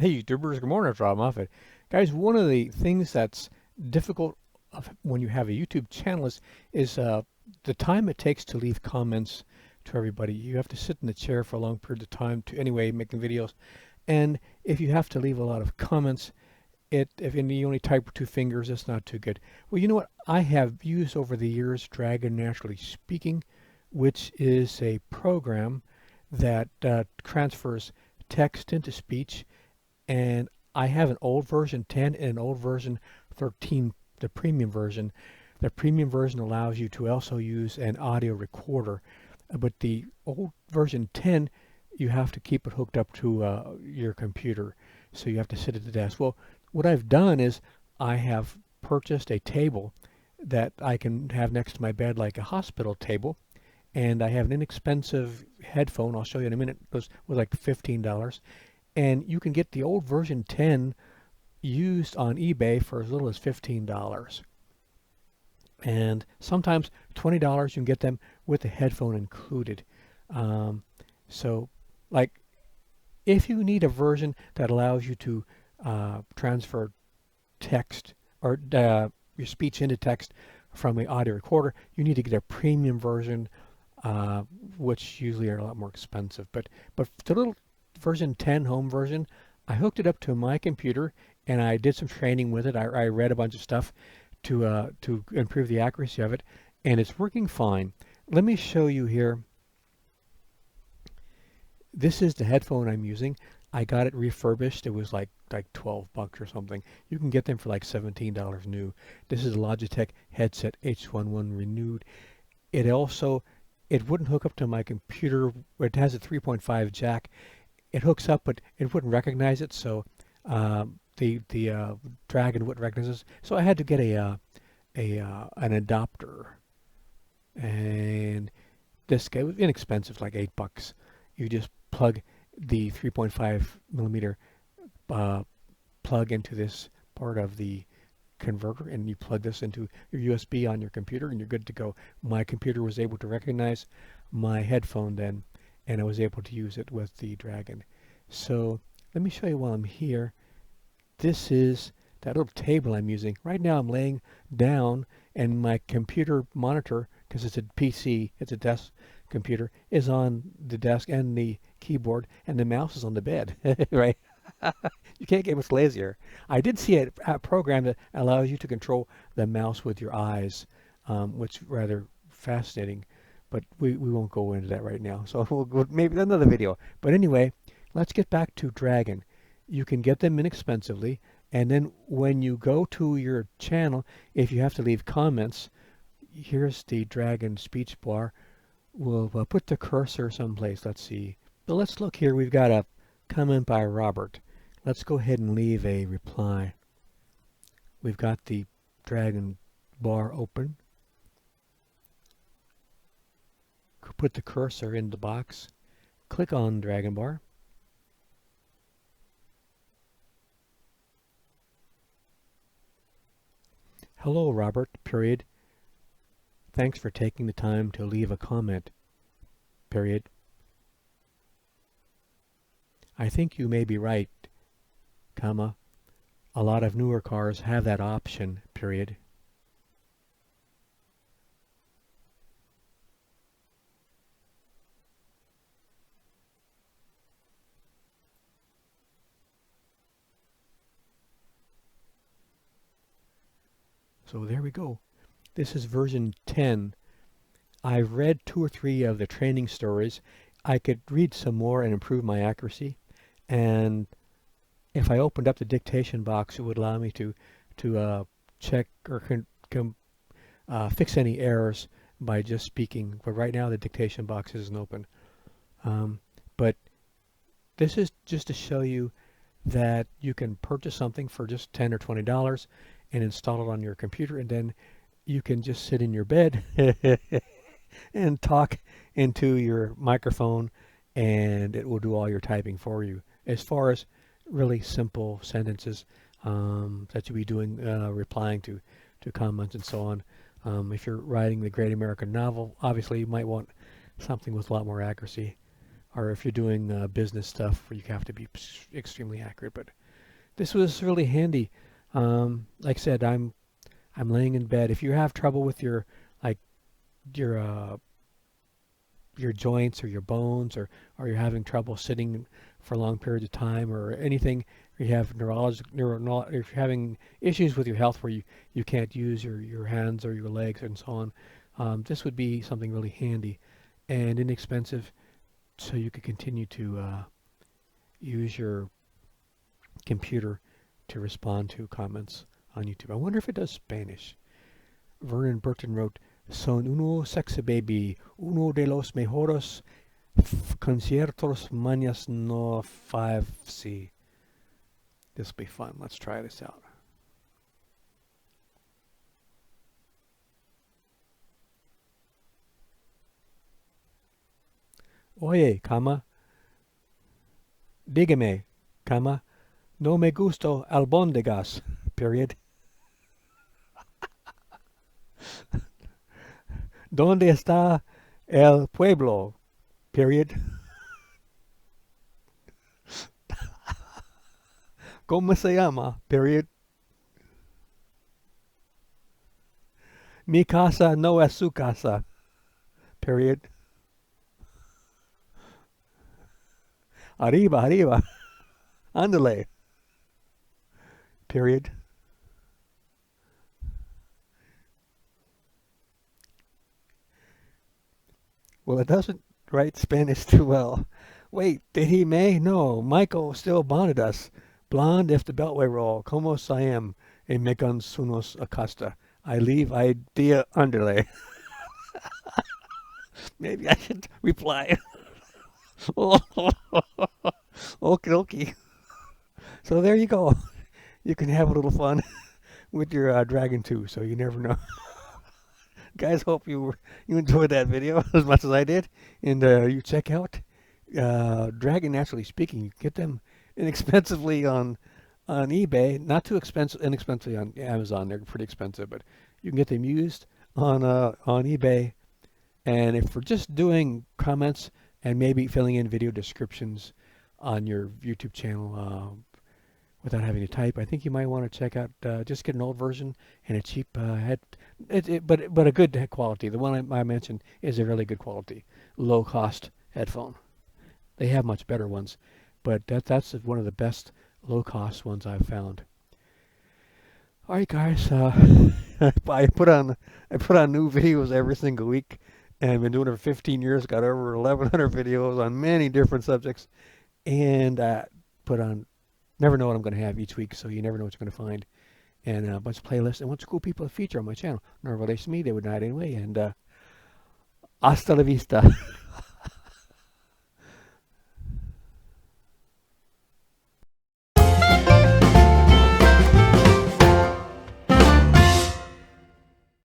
Hey YouTubers, good morning, it's Rob Moffat. Guys, one of the things that's difficult when you have a YouTube channel is the time it takes to leave comments to everybody. You have to sit in the chair for a long period of time to anyway making videos. And if you have to leave a lot of comments, if you only type with two fingers, it's not too good. Well, you know what? I have used over the years Dragon NaturallySpeaking, which is a program that transfers text into speech, and I have an old version 10 and an old version 13, the premium version. The premium version allows you to also use an audio recorder, but the old version 10, you have to keep it hooked up to your computer, so you have to sit at the desk. Well, what I've done is I have purchased a table that I can have next to my bed like a hospital table, and I have an inexpensive headphone. I'll show you in a minute. It was like $15, and you can get the old version 10 used on eBay for as little as $15. And sometimes $20 you can get them with the headphone included. Um, so, like, if you need a version that allows you to transfer text or your speech into text from the audio recorder, you need to get a premium version, uh, which usually are a lot more expensive. But the little version 10 home version, I hooked it up to my computer and I did some training with it. I read a bunch of stuff to improve the accuracy of it, and it's working fine. Let me show you here. This is the headphone I'm using. I got it refurbished. It was like 12 bucks or something. You can get them for like $17 new. This is a Logitech headset H11 renewed. It also, it wouldn't hook up to my computer. It has a 3.5 jack. It hooks up, but it wouldn't recognize it. So the Dragon wouldn't recognize it. So I had to get an adapter, and this guy was inexpensive, like $8. You just plug the 3.5 millimeter uh, plug into this part of the converter, and you plug this into your USB on your computer, and you're good to go. My computer was able to recognize my headphone then, and I was able to use it with the Dragon. So let me show you while I'm here. This is that little table I'm using. Right now I'm laying down, and my computer monitor, because it's a PC, it's a desk computer, is on the desk and the keyboard, and the mouse is on the bed, right? You can't get much lazier. I did see a program that allows you to control the mouse with your eyes, which is rather fascinating, but we won't go into that right now. So we'll maybe another video. But anyway, let's get back to Dragon. You can get them inexpensively, and then when you go to your channel, if you have to leave comments, here's the Dragon speech bar. We'll put the cursor someplace. Let's see. So let's look here. We've got a comment by Robert. Let's go ahead and leave a reply. We've got the Dragon bar open. Put the cursor in the box. Click on Dragon bar. Hello, Robert, period. Thanks for taking the time to leave a comment, period. I think you may be right, comma. A lot of newer cars have that option, period. So there we go. This is version 10. I've read 2 or 3 of the training stories. I could read some more and improve my accuracy. And if I opened up the dictation box, it would allow me to check or fix any errors by just speaking. But right now the dictation box isn't open. But this is just to show you that you can purchase something for just $10 or $20 and install it on your computer, and then you can just sit in your bed and talk into your microphone, and it will do all your typing for you. As far as really simple sentences that you'll be doing, replying to comments and so on. If you're writing the great American novel, obviously you might want something with a lot more accuracy. or if you're doing business stuff where you have to be extremely accurate. But this was really handy. Like I said, I'm laying in bed. If you have trouble with your like your your joints or your bones, or you're having trouble sitting for long periods of time, or anything, or you have if you're having issues with your health where you can't use your hands or your legs and so on, this would be something really handy and inexpensive, so you could continue to use your computer to respond to comments on YouTube. I wonder if it does Spanish. Vernon Burton wrote, "Son uno sexy baby, uno de los mejores conciertos mañas no 5C." This will be fun. Let's try this out. Oye, cama, dígame, cama, no me gusto albóndigas, period. ¿Dónde está el pueblo? Period. ¿Cómo se llama? Period. Mi casa no es su casa. Period. Arriba, arriba. Ándale. Period. Well, it doesn't write Spanish too well. Wait, did he may? No, Michael still bonded us. Blonde if the beltway roll. Como I am a megan sunos acosta. I leave idea underlay. Maybe I should reply. Okie dokie. So there you go. You can have a little fun with your Dragon 2, so you never know. Guys, hope you enjoyed that video as much as I did, and you check out Dragon NaturallySpeaking. You can get them inexpensively on eBay, not too inexpensively on Amazon. They're pretty expensive, but you can get them used on eBay. And if for just doing comments and maybe filling in video descriptions on your YouTube channel without having to type, I think you might want to check out, just get an old version and a cheap but a good quality. The one I mentioned is a really good quality, low cost headphone. They have much better ones, but that's one of the best low cost ones I've found. All right, guys, I put on new videos every single week, and I've been doing it for 15 years. Got over 1,100 videos on many different subjects, and put on. Never know what I'm going to have each week, so you never know what you're going to find. And a bunch of playlists and a bunch of cool people to feature on my channel. No relation to me, they would not anyway. And hasta la vista.